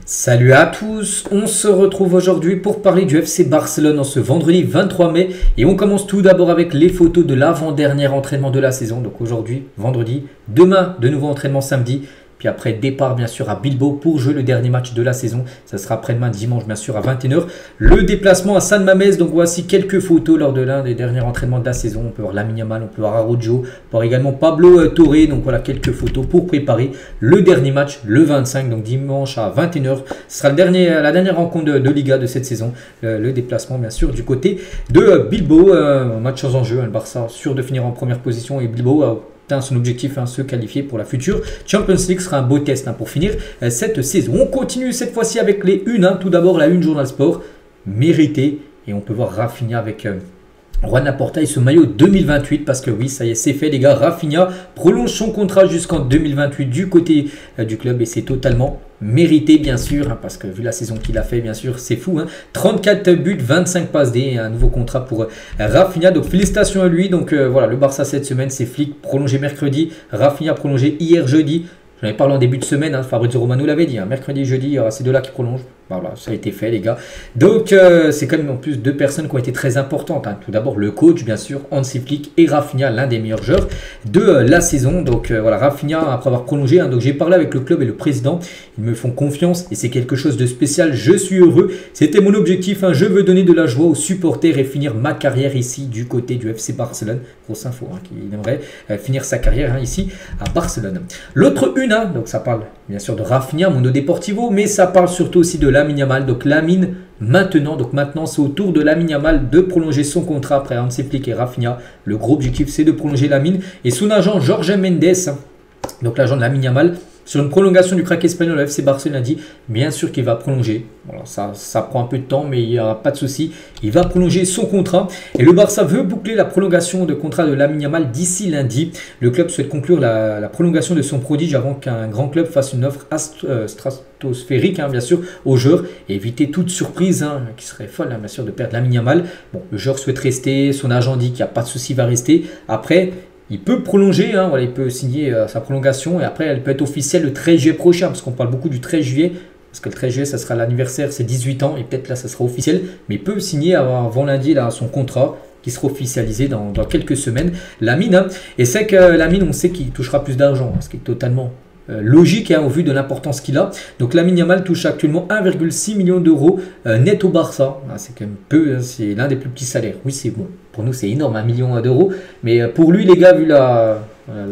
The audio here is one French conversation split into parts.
Salut à tous, on se retrouve aujourd'hui pour parler du FC Barcelone en ce vendredi 23 mai et on commence tout d'abord avec les photos de l'avant-dernier entraînement de la saison. Donc aujourd'hui, vendredi, demain de nouveau entraînement samedi. Puis après, départ bien sûr à Bilbao pour jouer le dernier match de la saison. Ça sera après-demain dimanche bien sûr à 21 h. Le déplacement à San Mamés. Donc voici quelques photos lors de l'un des derniers entraînements de la saison. On peut voir Lamine Yamal, on peut voir Araujo, on peut voir également Pablo Torre. Donc voilà quelques photos pour préparer le dernier match le 25. Donc dimanche à 21 h. Ce sera la dernière rencontre de Liga de cette saison. Le déplacement bien sûr du côté de Bilbao. Match sans enjeu. Le Barça sûr de finir en première position et Bilbao son objectif, se qualifier pour la future Champions League sera un beau test pour finir cette saison. On continue cette fois-ci avec les unes. Tout d'abord la une Journal Sport, méritée. Et on peut voir Rafinha avec Juan Laporta et ce maillot 2028 parce que oui, ça y est, c'est fait les gars. Rafinha prolonge son contrat jusqu'en 2028 du côté du club et c'est totalement mérité bien sûr parce que vu la saison qu'il a fait bien sûr c'est fou 34 buts, 25 passes D, un nouveau contrat pour Rafinha, donc félicitations à lui. Donc voilà, le Barça cette semaine c'est Flick prolongé mercredi, Rafinha prolongé hier jeudi. J'en avais parlé en début de semaine, Fabrizio Romano l'avait dit, mercredi et jeudi il y aura ces deux-là qui prolongent. Voilà, ça a été fait les gars. Donc c'est quand même en plus deux personnes qui ont été très importantes. Tout d'abord le coach bien sûr, Hansi Flick et Rafinha, l'un des meilleurs joueurs de la saison. Donc voilà, Rafinha après avoir prolongé, donc j'ai parlé avec le club et le président. Ils me font confiance et c'est quelque chose de spécial. Je suis heureux. C'était mon objectif. Je veux donner de la joie aux supporters et finir ma carrière ici du côté du FC Barcelone. Grosse info, qu'il aimerait finir sa carrière ici à Barcelone. L'autre une, donc ça parle bien sûr de Rafinha, Mundo Deportivo, mais ça parle surtout aussi de Lamine Yamal. Donc Lamine maintenant c'est au tour de Lamine Yamal de prolonger son contrat après Hansi Flick et Rafinha. Le gros objectif c'est de prolonger Lamine et son agent Jorge Mendes, donc l'agent de Lamine Yamal, sur une prolongation du crack espagnol, le FC Barcelone a dit bien sûr qu'il va prolonger. Voilà, ça prend un peu de temps, mais il n'y aura pas de souci. Il va prolonger son contrat. Et le Barça veut boucler la prolongation de contrat de Lamine Yamal d'ici lundi. Le club souhaite conclure la prolongation de son prodige avant qu'un grand club fasse une offre stratosphérique, bien sûr, aux joueurs. Et éviter toute surprise, qui serait folle, bien sûr, de perdre Lamine Yamal. Bon, le joueur souhaite rester. Son agent dit qu'il n'y a pas de souci, il va rester. Après, il peut prolonger, voilà, il peut signer sa prolongation et après elle peut être officielle le 13 juillet prochain parce qu'on parle beaucoup du 13 juillet parce que le 13 juillet ça sera l'anniversaire, c'est 18 ans et peut-être là ça sera officiel, mais il peut signer avant lundi là, son contrat qui sera officialisé dans quelques semaines. Lamine, et c'est que Lamine on sait qu'il touchera plus d'argent, ce qui est totalement logique au vu de l'importance qu'il a. Donc Lamine Yamal touche actuellement 1,6 million d'euros net au Barça. C'est quand même peu, c'est l'un des plus petits salaires. Oui, c'est bon. Pour nous, c'est énorme, 1 million d'euros. Mais pour lui, les gars, vu la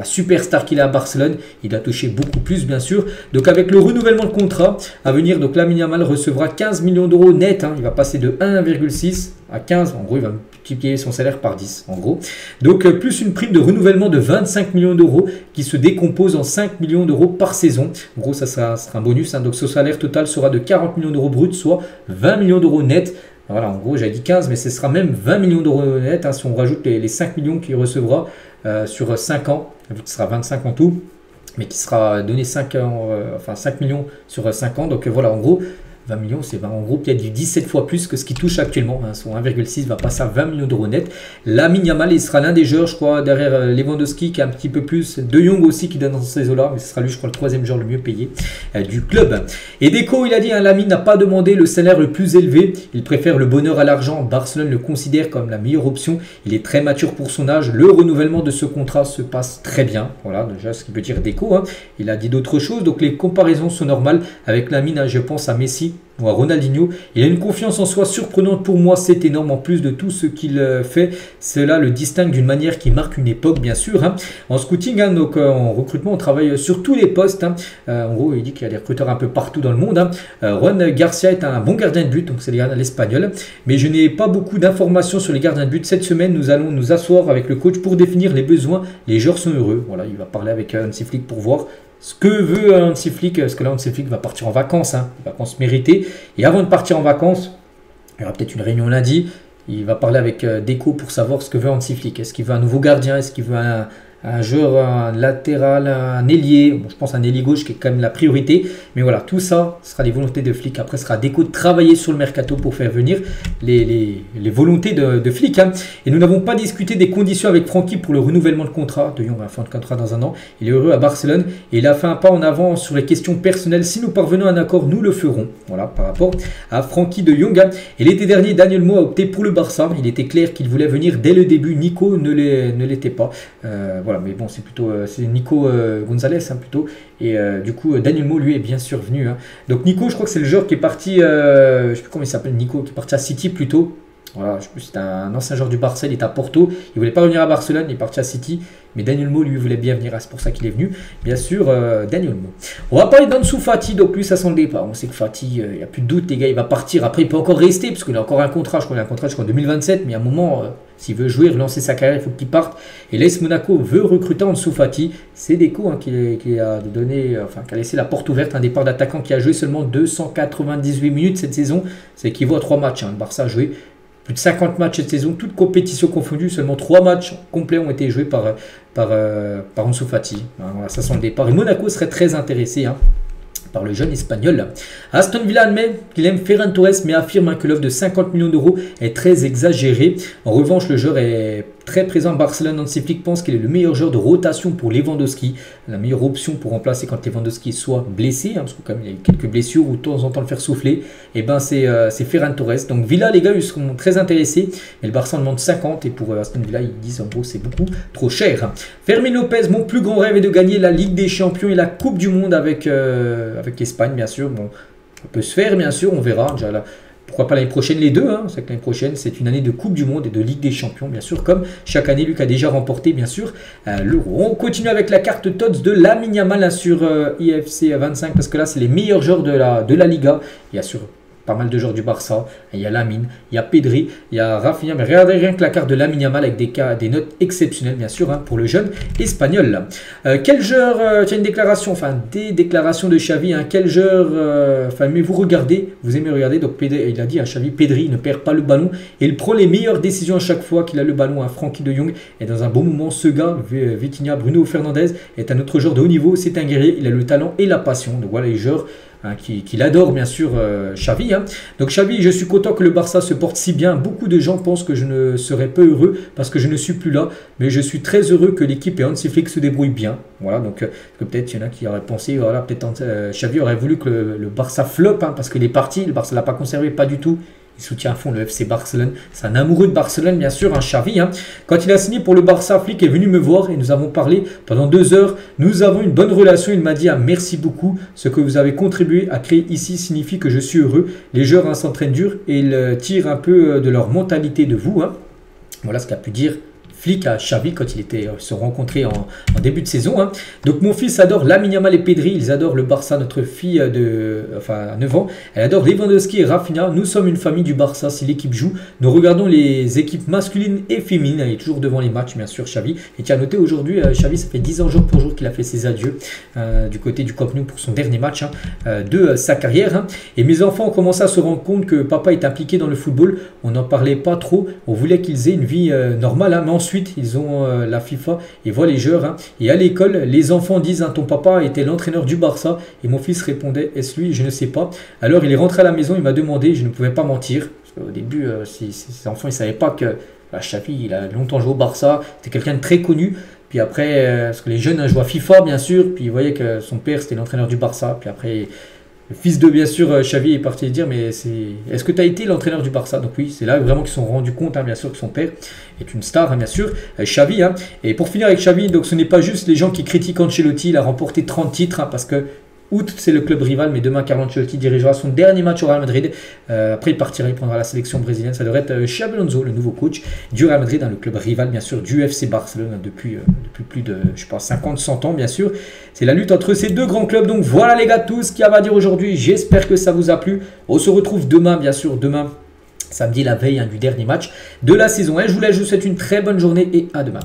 superstar qu'il a à Barcelone, il a touché beaucoup plus, bien sûr. Donc avec le renouvellement de contrat à venir, donc Lamine Yamal recevra 15 millions d'euros net. Il va passer de 1,6 à 15. En gros, il va multiplier son salaire par 10, en gros. Donc plus une prime de renouvellement de 25 millions d'euros qui se décompose en 5 millions d'euros par saison. En gros, ça sera un bonus. Donc son salaire total sera de 40 millions d'euros bruts, soit 20 millions d'euros net. Voilà, en gros, j'avais dit 15, mais ce sera même 20 millions d'euros net si on rajoute les 5 millions qu'il recevra sur 5 ans, vu que ce sera 25 en tout, mais qui sera donné 5 millions sur 5 ans. Donc voilà, en gros, 20 millions, c'est en gros peut-être du 17 fois plus que ce qu'il touche actuellement. Son 1,6 va passer à 20 millions d'euros net. Lamine Yamal, il sera l'un des joueurs, je crois, derrière Lewandowski qui est un petit peu plus. De Jong aussi qui donne dans ces eaux-là, mais ce sera lui, je crois, le troisième joueur le mieux payé du club. Et Deco, il a dit, Lamine n'a pas demandé le salaire le plus élevé. Il préfère le bonheur à l'argent. Barcelone le considère comme la meilleure option. Il est très mature pour son âge. Le renouvellement de ce contrat se passe très bien. Voilà, déjà ce qu'il peut dire Deco. Il a dit d'autres choses. Donc les comparaisons sont normales avec Lamine. Je pense à Messi ou à Ronaldinho. Il a une confiance en soi surprenante pour moi, c'est énorme. En plus de tout ce qu'il fait, cela le distingue d'une manière qui marque une époque, bien sûr. En scouting, donc en recrutement, on travaille sur tous les postes. En gros, il dit qu'il y a des recruteurs un peu partout dans le monde. Juan Garcia est un bon gardien de but, donc c'est l'espagnol. Mais je n'ai pas beaucoup d'informations sur les gardiens de but. Cette semaine, nous allons nous asseoir avec le coach pour définir les besoins. Les joueurs sont heureux. Voilà, il va parler avec Hansi Flick pour voir ce que veut Hansi Flick, parce que là Hansi Flick va partir en vacances, vacances méritées. Et avant de partir en vacances, il y aura peut-être une réunion lundi. Il va parler avec Deco pour savoir ce que veut Hansi Flick. Est-ce qu'il veut un nouveau gardien? Est-ce qu'il veut un un joueur, un latéral, un ailier. Bon, je pense un ailier gauche qui est quand même la priorité. Mais voilà, tout ça sera les volontés de Flick. Après, ce sera à Deco de travailler sur le mercato pour faire venir les volontés de Flick. Hein. Et nous n'avons pas discuté des conditions avec Francky pour le renouvellement de contrat. De Jong a fin de contrat dans un an. Il est heureux à Barcelone et il a fait un pas en avant sur les questions personnelles. Si nous parvenons à un accord, nous le ferons. Voilà, par rapport à Francky de Jong. Et l'été dernier, Daniel Mo a opté pour le Barça. Il était clair qu'il voulait venir dès le début. Nico ne l'était pas. Voilà, mais bon, c'est plutôt c'est Nico Gonzalez hein, plutôt. Et du coup, Daniel Mo, lui, est bien sûr venu. Hein. Donc Nico, je crois que c'est le joueur qui est parti, je ne sais plus comment il s'appelle, Nico, qui est parti à City plutôt. Voilà, je sais plus, c'était un ancien joueur du Barça, il est à Porto. Il ne voulait pas revenir à Barcelone, il est parti à City. Mais Daniel Mo, lui, voulait bien venir. C'est pour ça qu'il est venu. Bien sûr, Daniel Mo. On va parler d'Ansu Fati. Donc lui, ça sent le départ. On sait que Fati, il n'y a plus de doute, les gars, il va partir. Après, il peut encore rester, parce qu'il a encore un contrat. Je crois qu'il a un contrat jusqu'en 2027. Mais à un moment, s'il veut jouer, relancer sa carrière, il faut qu'il parte. Et l'AS Monaco veut recruter Ansu Fati. C'est Deco hein, qui a donné, enfin, qui a laissé la porte ouverte. Un départ d'attaquant qui a joué seulement 298 minutes cette saison. C'est équivaut à 3 matchs. Hein. Le Barça a joué plus de 50 matchs cette saison, toutes compétitions confondues, seulement 3 matchs complets ont été joués par Ansu Fati. Voilà, ça sent le départ. Et Monaco serait très intéressé hein, par le jeune espagnol. Aston Villa admet qu'il aime Ferran Torres, mais affirme hein, que l'offre de 50 millions d'euros est très exagérée. En revanche, le joueur est très présent à Barcelone. Hansi Flick pense qu'il est le meilleur joueur de rotation pour Lewandowski, la meilleure option pour remplacer quand Lewandowski soit blessé, hein, parce que quand même il y a eu quelques blessures ou de temps en temps le faire souffler. Et ben c'est Ferran Torres. Donc Villa, les gars, ils seront très intéressés, mais le Barça en demande 50 et pour Aston Villa, ils disent en gros c'est beaucoup trop cher. Fermin Lopez, mon plus grand rêve est de gagner la Ligue des Champions et la Coupe du Monde avec l'Espagne, bien sûr. Bon, ça peut se faire, bien sûr, on verra déjà là. Pourquoi pas l'année prochaine les deux, hein. C'est que l'année prochaine c'est une année de Coupe du Monde et de Ligue des Champions bien sûr, comme chaque année Luc a déjà remporté bien sûr l'Euro. On continue avec la carte TOTS de Lamine Yamal hein, sur IFC 25 parce que là c'est les meilleurs joueurs de la Liga. Il y a sur pas mal de joueurs du Barça, il y a Lamine, il y a Pedri, il y a Rafinha, mais regardez rien que la carte de Lamine Yamal avec des notes exceptionnelles bien sûr hein, pour le jeune espagnol. Quel joueur, tiens une déclaration, enfin des déclarations de Xavi, hein, quel joueur, enfin mais vous regardez, vous aimez regarder, donc Pedri, il a dit à Xavi, Pedri ne perd pas le ballon et il prend les meilleures décisions à chaque fois qu'il a le ballon. Hein. Francky de Jong est dans un bon moment, ce gars, Vitinha, Bruno Fernandes est un autre joueur de haut niveau, c'est un guerrier, il a le talent et la passion, donc voilà les joueurs qu'il adore bien sûr Xavi. Hein. Donc Xavi, je suis content que le Barça se porte si bien. Beaucoup de gens pensent que je ne serai pas heureux parce que je ne suis plus là. Mais je suis très heureux que l'équipe et Hansi Flick se débrouillent bien. Voilà, donc peut-être il y en a qui auraient pensé, voilà, peut-être Xavi aurait voulu que le Barça floppe hein, parce qu'il est parti. Le Barça ne l'a pas conservé, pas du tout. Il soutient à fond le FC Barcelone. C'est un amoureux de Barcelone, bien sûr, un Xavi. Hein. Quand il a signé pour le Barça, Flick est venu me voir et nous avons parlé pendant 2 heures. Nous avons une bonne relation. Il m'a dit ah, merci beaucoup. Ce que vous avez contribué à créer ici signifie que je suis heureux. Les joueurs hein, s'entraînent dur et ils tirent un peu de leur mentalité de vous. Hein. Voilà ce qu'a pu dire Flick à Xavi quand ils se rencontrés en début de saison. Hein. Donc mon fils adore Lamine Yamal et Pedri, ils adorent le Barça. Notre fille à 9 ans, elle adore Lewandowski et Rafinha. Nous sommes une famille du Barça. Si l'équipe joue, nous regardons les équipes masculines et féminines. Elle est toujours devant les matchs, bien sûr, Xavi. Et tu as noté aujourd'hui, Xavi, ça fait 10 ans jour pour jour qu'il a fait ses adieux du côté du Camp Nou pour son dernier match de sa carrière. Hein. Et mes enfants ont commencé à se rendre compte que papa est impliqué dans le football. On n'en parlait pas trop. On voulait qu'ils aient une vie normale, hein. Mais ensuite, ils ont la FIFA et voient les joueurs. Hein. Et à l'école, les enfants disent hein, ton papa était l'entraîneur du Barça. Et mon fils répondait est-ce lui? Je ne sais pas. Alors il est rentré à la maison, il m'a demandé, je ne pouvais pas mentir. Parce qu'au début, ces enfants, ils ne savaient pas que Xavi, il a longtemps joué au Barça. C'était quelqu'un de très connu. Puis après, parce que les jeunes jouent à FIFA, bien sûr. Puis ils voyaient que son père, c'était l'entraîneur du Barça. Puis après, le fils de, bien sûr, Xavi est parti dire mais est-ce que tu as été l'entraîneur du Barça? Donc oui, c'est là vraiment qu'ils se sont rendus compte, hein, bien sûr, que son père est une star, hein, bien sûr, Xavi. Hein. Et pour finir avec Xavi, donc ce n'est pas juste les gens qui critiquent Ancelotti, il a remporté 30 titres, hein, parce que août, c'est le club rival, mais demain, Carlo Ancelotti dirigera son dernier match au Real Madrid. Après, il partira, il prendra la sélection brésilienne. Ça devrait être Xabi Alonso, le nouveau coach du Real Madrid, hein, le club rival, bien sûr, du FC Barcelone, hein, depuis plus de, je pense, 50-100 ans, bien sûr. C'est la lutte entre ces deux grands clubs. Donc voilà, les gars, tout ce qu'il y a à dire aujourd'hui. J'espère que ça vous a plu. On se retrouve demain, bien sûr, demain, samedi, la veille hein, du dernier match de la saison. Et je vous souhaite une très bonne journée et à demain.